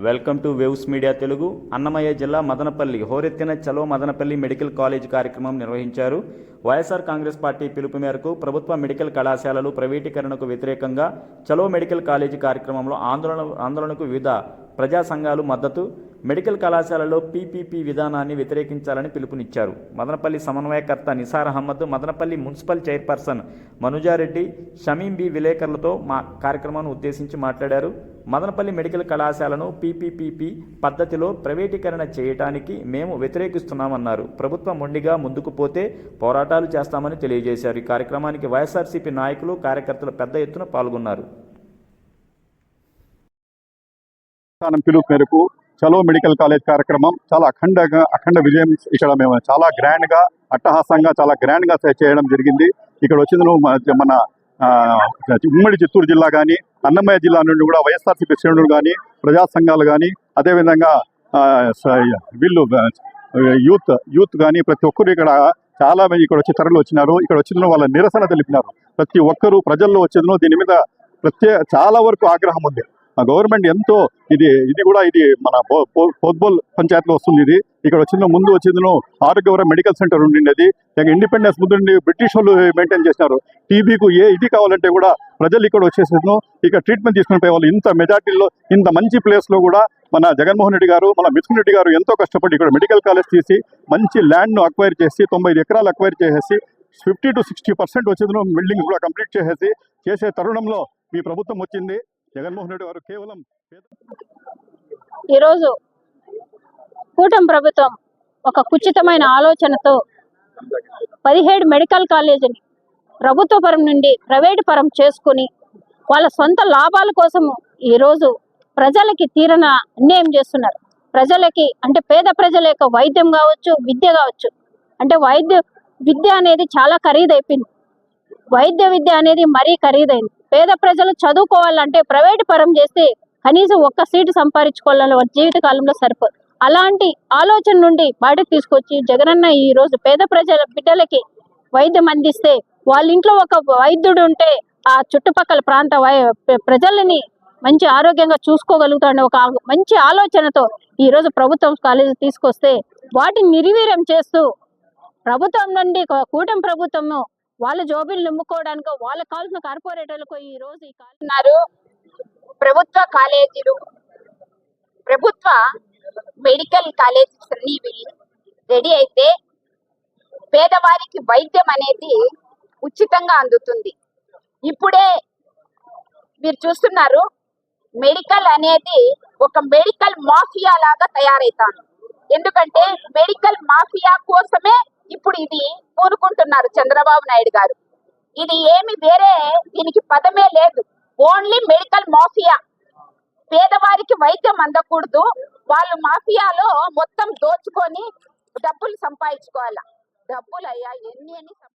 Welcome to waves media Telugu. Annamayya జిల్లా మదనపల్లి హోరెత్తిన చలో Madanapalle medical college కార్యక్రమం నిర్వహించారు. వైఎస్ఆర్ కాంగ్రెస్ పార్టీ పిలుపు మేరకు ప్రభుత్వ మెడికల్ కళాశాలలు ప్రైవేటీకరణకు వ్యతిరేకంగా చలో మెడికల్ కాలేజీ కార్యక్రమంలో ఆందోళనకు వివిధ ప్రజా సంఘాలు మద్దతు. మెడికల్ కళాశాలలో పీపీపీ విధానాన్ని వ్యతిరేకించాలని పిలుపునిచ్చారు. మదనపల్లి సమన్వయకర్త నిసార్ అహ్మద్, మదనపల్లి మున్సిపల్ చైర్పర్సన్ మనుజారెడ్డి, షమీం బి విలేకరులతో కార్యక్రమాన్ని ఉద్దేశించి మాట్లాడారు. మదనపల్లి మెడికల్ కళాశాలను పీపీపీ పద్ధతిలో ప్రైవేటీకరణ చేయడానికి మేము వ్యతిరేకిస్తున్నామన్నారు. ప్రభుత్వం మొండిగా ముందుకు పోతే పోరాటాలు చేస్తామని తెలియజేశారు. ఈ కార్యక్రమానికి వైఎస్ఆర్సీపీ నాయకులు, కార్యకర్తలు పెద్ద ఎత్తున పాల్గొన్నారు. పిలుపు మేరకు చలో మెడికల్ కాలేజ్ కార్యక్రమం చాలా అఖండ విజయం. ఇక్కడ మేము చాలా గ్రాండ్గా, అట్టహాసంగా, చాలా గ్రాండ్గా చేయడం జరిగింది. ఇక్కడ వచ్చిన మన ఉమ్మడి చిత్తూరు జిల్లా కానీ, అన్నమయ్య జిల్లా నుండి కూడా వైఎస్ఆర్సీపీ శ్రేణులు కానీ, ప్రజా సంఘాలు కానీ, అదేవిధంగా వీళ్ళు యూత్ కానీ ప్రతి ఒక్కరు ఇక్కడ చాలా మంది ఇక్కడ వచ్చి తరలి వచ్చినారు. ఇక్కడ వచ్చిన వాళ్ళ నిరసన తెలిపినారు. ప్రతి ఒక్కరూ ప్రజల్లో వచ్చేదను దీని మీద చాలా వరకు ఆగ్రహం ఉంది. గవర్నమెంట్ ఎంతో ఇది మన పోద్బోల్ పంచాయతీలో వస్తుంది. ఇది ఇక్కడ వచ్చిన ముందు వచ్చేది ఆరోగ్యవరం మెడికల్ సెంటర్ ఉండింది. ఇండిపెండెన్స్ ముందు నుండి బ్రిటిష్ వాళ్ళు మెయింటైన్ చేసినారు. టీబీకు ఇది కావాలంటే కూడా ప్రజలు ఇక్కడ వచ్చేసేది ఇక్కడ ట్రీట్మెంట్ తీసుకుని పోయేవాళ్ళు. ఇంత మెజార్టీలో, ఇంత మంచి ప్లేస్లో కూడా మన జగన్మోహన్ రెడ్డి గారు, మన మిథున్ రెడ్డి గారు ఎంతో కష్టపడి ఇక్కడ మెడికల్ కాలేజ్ తీసి మంచి ల్యాండ్ను అక్వైర్ చేసి 95 ఎకరాలు అక్వైర్ చేసేసి 50 to 60% వచ్చేది బిల్డింగ్స్ కూడా కంప్లీట్ చేసే తరుణంలో ఈ ప్రభుత్వం వచ్చింది. జగన్మోహన్ రెడ్డి గారు కేవలం ఈరోజు కూటమి ప్రభుత్వం ఒక కుచితమైన ఆలోచనతో 17 మెడికల్ కాలేజీని ప్రభుత్వ పరం నుండి ప్రైవేటు పరం చేసుకుని వాళ్ళ సొంత లాభాల కోసం ఈరోజు ప్రజలకి తీరన అన్యాయం చేస్తున్నారు. ప్రజలకి అంటే పేద ప్రజల యొక్క వైద్యం కావచ్చు, విద్య కావచ్చు. అంటే విద్య అనేది చాలా ఖరీదైపోయింది. విద్య అనేది మరీ ఖరీదైంది. పేద ప్రజలు చదువుకోవాలంటే ప్రైవేటు పరం చేస్తే కనీసం ఒక్క సీటు సంపాదించుకోవాలని జీవిత కాలంలో సరిపోదు. అలాంటి ఆలోచన నుండి బయటకు తీసుకొచ్చి జగనన్న ఈ రోజు పేద ప్రజల బిడ్డలకి వైద్యం అందిస్తే, వాళ్ళ ఇంట్లో ఒక వైద్యుడు ఉంటే ఆ చుట్టుపక్కల ప్రాంత ప్రజలని మంచి ఆరోగ్యంగా చూసుకోగలుగుతాడు. ఒక మంచి ఆలోచనతో ఈ రోజు ప్రభుత్వం కాలేజీ తీసుకొస్తే వాటిని నిర్వీర్యం చేస్తూ ప్రభుత్వం నుండి కూటమి ప్రభుత్వము వాళ్ళ జోబులు నింపుకోవడానికి వాళ్ళకి కావాల్సిన కార్పొరేటర్లకు ఈ రోజు ప్రభుత్వ కాలేజీలు, ప్రభుత్వ మెడికల్ కాలేజెస్ అన్ని రెడీ అయితే పేదవారికి వైద్యం అనేది ఉచితంగా అందుతుంది. ఇప్పుడే మీరు చూస్తున్నారు, మెడికల్ అనేది ఒక మెడికల్ మాఫియా లాగా తయారైతాను. ఎందుకంటే మెడికల్ మాఫియా కోసమే ఇప్పుడు ఇది కోరుకుంటున్నారు చంద్రబాబు నాయుడు గారు. ఇది ఏమి వేరే దీనికి పదమే లేదు, ఓన్లీ మెడికల్ మాఫియా. పేదవారికి వైద్యం అందకూడదు, వాళ్ళు మాఫియాలో మొత్తం దోచుకొని డబ్బులు సంపాదించుకోవాలా. డబ్బులు అయ్యా ఎన్ని